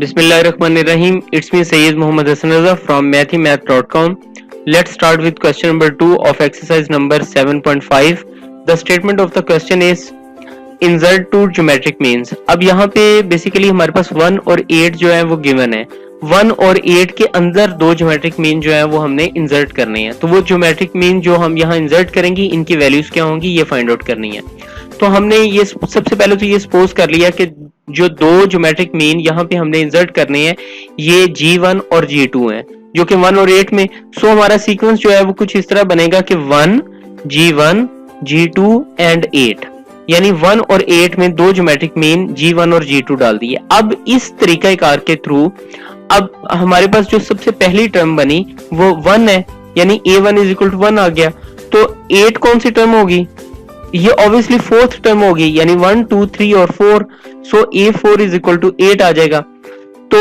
Bismillahirrahmanirrahim. It's me Sayyid Muhammad Hassan Raza from mathymath.com. Let's start with question number 2 of exercise number 7.5. The statement of the question is insert two geometric means. अब यहाँ पे basically हमारे पास 1 और 8 जो है वो given है. 1 और 8 के अंदर दो ज्योमेट्रिक मीन जो है वो हमने इंसर्ट करने हैं. तो वो ज्योमेट्रिक मीन जो हम यहाँ इंसर्ट करेंगे इनकी वैल्यूज क्या होंगी ये फाइंड आउट करनी है. तो हमने ये सबसे पहले तो ये सपोज कर लिया कि जो दो ज्योमेट्रिक मीन यहाँ पे हमने इंसर्ट करने हैं ये G1 और G2 हैं जो कि 1 और 8 में. सो हमारा सीक्वेंस जो है वो कुछ इस तरह बनेगा कि 1 G1 G2 एंड 8, यानी 1 और 8 में दो ज्योमेट्रिक मीन G1 और G2 डाल दिए. अब इस तरीकाकार के थ्रू अब हमारे पास जो सबसे पहली टर्म बनी वो 1 है, यानी A1 इज इक्वल टू 1 आ गया. तो 8 कौन सी टर्म होगी? ये ऑब्वियसली फोर्थ टर्म होगी, यानी 1 2 3 और 4. सो A4 इज इक्वल टू 8 आ जाएगा. तो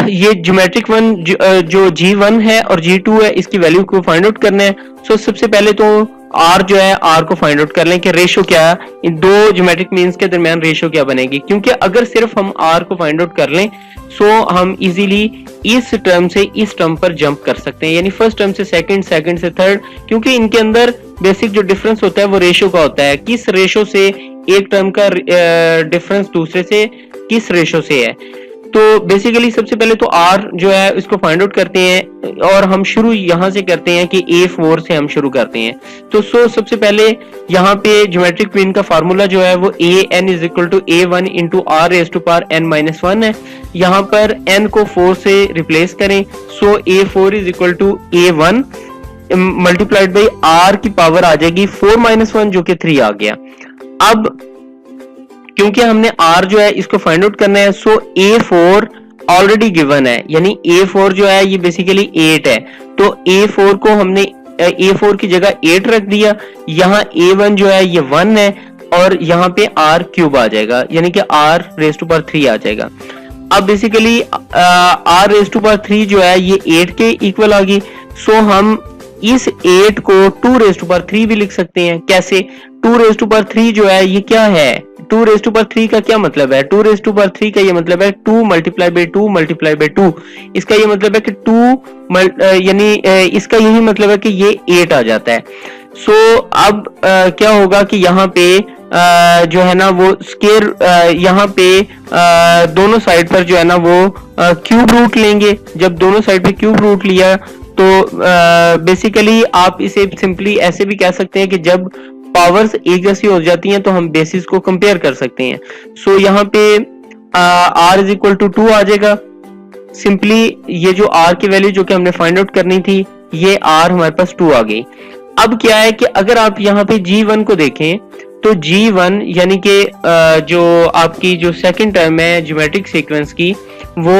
ये ज्योमेट्रिक वन जो G1 है और G2 है इसकी वैल्यू को फाइंड आउट करना है. सो सबसे पहले तो R जो है R को फाइंड आउट कर लें कि रेशो क्या है, इन दो ज्योमेट्रिक मीन्स के दरमियान रेशो क्या बनेगी. क्योंकि अगर सिर्फ हम R को फाइंड आउट कर लें सो हम इजीली इस टर्म से इस टर्म पर जंप कर सकते हैं, यानी फर्स्ट टर्म से सेकंड, सेकंड से थर्ड. क्योंकि इनके अंदर बेसिक जो डिफरेंस होता है वो रेशो का होता है, किस रेशो से एक टर्म का डिफरेंस दूसरे से किस रेशो से है. तो बेसिकली सबसे पहले तो R जो है इसको फाइंड आउट करते हैं और हम शुरू यहाँ से करते हैं कि A4 से हम शुरू करते हैं. तो सबसे पहले यहाँ पे ज्योमेट्रिक मीन का फार्मूला जो है वो AN is equal to A1 into R raise to power n-1 है. यहाँ पर n को 4 से रिप्लेस करें. So A4 is equal to A1 multiplied by R की पावर आ जाएगी 4-1 जो कि 3 आ गया. अब क्योंकि हमने R जो है इसको फाइंड आउट करना है सो A4 ऑलरेडी गिवन है, यानी A4 जो है ये बेसिकली 8 है. तो A4 को हमने A4 की जगह 8 रख दिया. यहाँ A1 जो है ये 1 है और यहाँ पे R क्यूब आ जाएगा, यानी कि R रेज़ टू पावर 3 आ जाएगा. अब basically R raise to power 3 जो है ये 8 के इक्वल आ गई. सो हम इस 8 को 2 रेज़ टू पावर 3 भी लिख सकते हैं. कैसे? 2 रेज़ टू पावर 3 जो है ये क्या है? 2 रेज़ टू पावर 3 का क्या मतलब है? 2 रेज़ टू पावर 3 का ये मतलब है 2 मल्टीप्लाई बाई 2 मल्टीप्लाई बाई 2. इसका ये मतलब है कि 2 यानी इसका यही मतलब है कि ये 8 आ जाता है. सो अब क्या होगा कि यहाँ पे जो है ना वो स्केयर यहाँ पे दोनों साइड पर जो है ना वो क्यूब रूट लेंगे. जब दोनों साइड पे क्यूब रूट लिया तो बेसिकली आप इसे सिंपली ऐसे भी कह सकते हैं कि जब पावर्स एक जैसी हो जाती हैं तो हम बेसिस को कंपेयर कर सकते हैं. सो यहाँ पे R इज इक्वल टू 2 आ जाएगा. सिंपली ये जो R की वैल्यू जो कि हमने फाइंड आउट करनी थी ये R हमारे पास 2 आ गई. अब क्या है कि अगर आप यहाँ पे G1 को देखें तो G1 यानी कि जो आपकी जो सेकंड टर्म है ज्योमेट्रिक सीक्वेंस की वो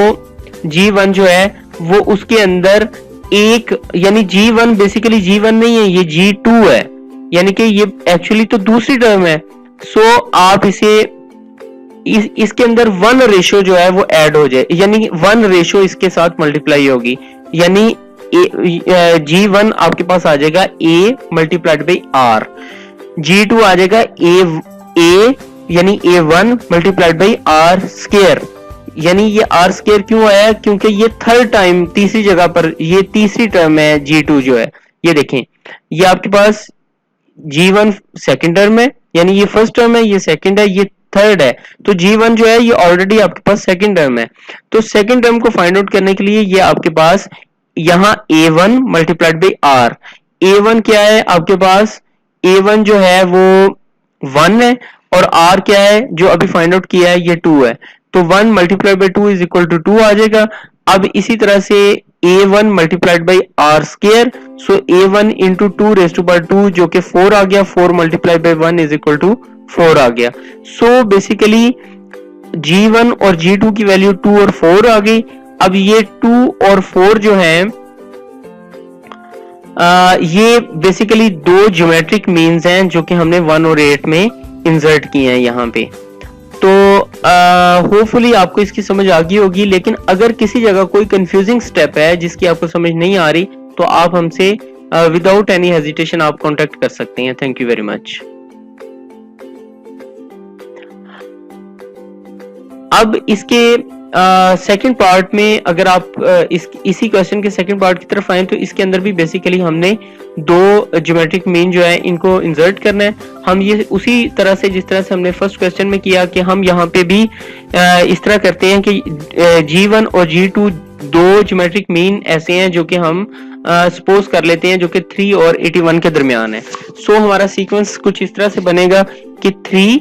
G1 जो है वो उसके अंदर एक, यानी G1 बेसिकली G1 नहीं है, ये G2 है, यानी कि ये एक्चुअली तो दूसरी टर्म है. सो आप इसे इसके अंदर 1 रेशो जो है वो ऐड हो जाए, यानी 1 रेशो इसके साथ मल्टीप्लाई होगी, यानी G1 आपके पास आ जाएगा A multiplied by R. G2 आ जाएगा A यानी A1 multiplied by R square. यानी ये R स्क्वायर क्यों आया? क्योंकि ये थर्ड टाइम तीसरी जगह पर ये तीसरी टर्म है G2 जो है. ये देखें ये आपके पास G1 सेकंड टर्म है, यानी ये फर्स्ट टर्म है, ये सेकंड है, ये थर्ड है. तो G1 जो है ये ऑलरेडी आपके पास सेकंड टर्म है. तो सेकंड टर्म को फाइंड आउट करने के लिए ये आपके पास यहाँ A1 multiplied by R. A1 क्या है आपके पास? A1 जो है वो 1 है और R क्या है जो अभी फाइंड आउट किया है ये 2 है. तो 1 multiplied by 2 is equal to 2 आ जाएगा. अब इसी तरह से A1 multiplied by R square. So A1 into 2 raise to power 2 जो कि 4 आ गया. 4 multiplied by 1 is equal to 4 आ गया. सो बेसिकली G1 और G2 की वैल्यू 2 और 4 आ गई. अब ये 2 और 4 जो है ये बेसिकली दो ज्योमेट्रिक मीन्स हैं जो कि हमने 1 और 8 में इंसर्ट किए हैं यहाँ पे. तो होपफुली आपको इसकी समझ आ गई होगी. लेकिन अगर किसी जगह कोई कंफ्यूजिंग स्टेप है जिसकी आपको समझ नहीं आ रही तो आप हमसे विदाउट एनी हेजिटेशन आप कांटेक्ट कर सकते हैं. Thank you very much. अब इसके सेकंड पार्ट में अगर आप इसी क्वेश्चन के सेकंड पार्ट की तरफ आए तो इसके अंदर भी बेसिकली हमने दो ज्योमेट्रिक मीन जो है इनको इंसर्ट करना है। हम ये उसी तरह से जिस तरह से हमने फर्स्ट क्वेश्चन में किया कि हम यहाँ पे भी इस तरह करते हैं कि G1 और G2 दो ज्योमेट्रिक मीन ऐसे हैं जो कि हम सपोज कर लेते हैं जो कि 3 और 81 के दरमियान है। सो हमारा सीक्वेंस कुछ इस तरह से बनेगा कि 3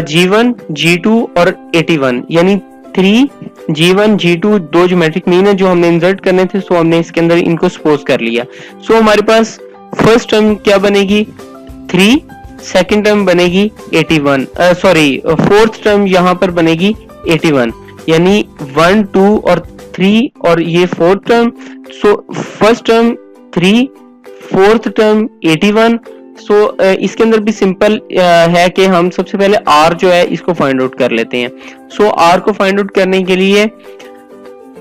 G1 G2 और 81 यानी 3 G1 G2 दो ज्योमेट्रिक मीन है जो हमने इंसर्ट करने थे। सो हमने इसके अंदर इनको सपोज कर लिया। सो हमारे पास फर्स्ट टर्म क्या बनेगी 3, सेकंड टर्म बनेगी 81, सॉरी फोर्थ टर्म यहाँ पर बनेगी 81 यानी 1 2 और 3 और ये fourth term. So first term 3, fourth term 81। सो इसके अंदर भी सिंपल है कि हम सबसे पहले R जो है इसको फाइंड आउट कर लेते हैं। सो R को फाइंड आउट करने के लिए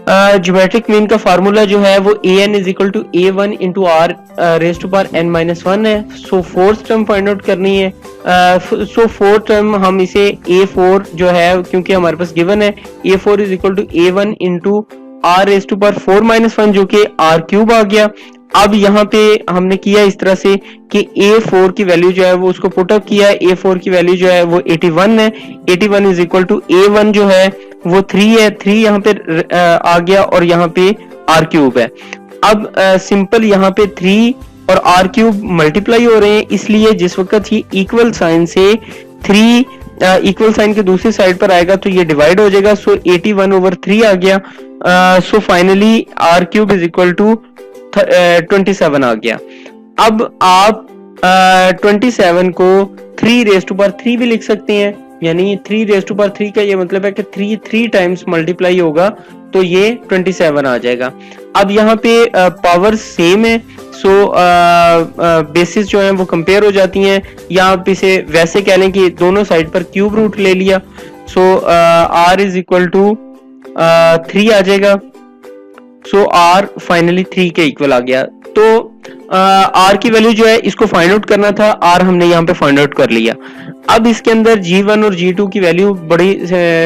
ज्योमेट्रिक मीन का फार्मूला जो है वो an is equal to a1 into r raise to power n-1 है। So fourth term find out करनी है। सो फोर्थ टर्म हम इसे a4 जो है क्योंकि हमारे पास गिवन है a4 is equal to a1 into r raise to power 4-1 जो कि r क्यूब आ गया। अब यहाँ पे हमने किया इस तरह से कि a4 की वैल्यू जो है वो उसको पुट अप किया। a4 की वैल्यू जो है वो 81 है। 81 इज इक्वल टू a1 जो है वो 3 है। 3 यहाँ पे आ गया और यहाँ पे r क्यूब है। अब सिंपल यहाँ पे 3 और r क्यूब मल्टीप्लाई हो रहे हैं, इसलिए जिस वक्त ये इक्वल साइन से 3 इक्वल साइन के दूसरी साइड पर आएगा तो ये डिवाइड हो जाएगा। सो 81/3 आ गया। So finally r cube is equal to 27 आ गया। अब आप 27 को 3 रेज टू पावर 3 भी लिख सकते हैं, यानी 3 रेज टू पावर 3 का ये मतलब है कि 3 टाइम्स मल्टीप्लाई होगा तो ये 27 आ जाएगा। अब यहाँ पे पावर सेम है। सो बेसिस जो है वो कंपेयर हो जाती हैं, या आप इसे वैसे कह लें कि दोनों साइड पर क्यूब रूट ले लिया। सो r इज इक्वल टू 3 आ जाएगा। सो r फाइनली 3 के इक्वल आ गया। तो r की वैल्यू जो है इसको फाइंड आउट करना था, r हमने यहाँ पे फाइंड आउट कर लिया। अब इसके अंदर G1 और G2 की वैल्यू बड़ी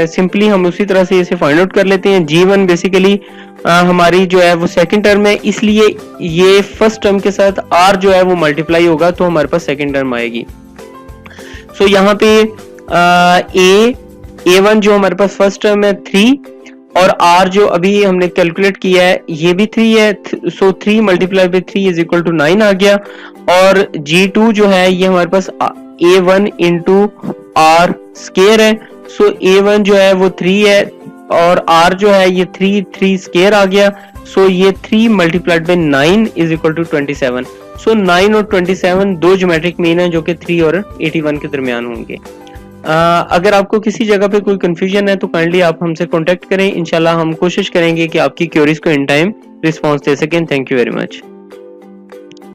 सिंपली हम उसी तरह से इसे फाइंड आउट कर लेते हैं। G1 बेसिकली हमारी जो है वो सेकंड टर्म है, इसलिए ये फर्स्ट टर्म के साथ r जो है वो मल्टीप्लाई होगा तो हमारे पास सेकंड टर्म आएगी। सो यहाँ पे a1 जो हमारे पास फर्स्ट टर्म है 3 और r जो अभी हमने कैलकुलेट किया है ये भी 3 है। So 3 multiply by 3 is equal to 9 आ गया। और G2 जो है ये हमारे पास a1 इंटू r स्केयर है। सो a1 जो है वो 3 है और r जो है ये 3 स्केयर आ गया। सो ये 3 multiplied by 9 is equal to 27। So 9 और 27 दो ज्योमेट्रिक मीन है जो कि 3 और 81 के दरमियान होंगे। अगर आपको किसी जगह पे कोई कंफ्यूजन है तो काइंडली आप हमसे कांटेक्ट करें। इंशाल्लाह हम कोशिश करेंगे कि आपकी क्वेरीज को इन टाइम रिस्पांस दे सकें। Thank you very much.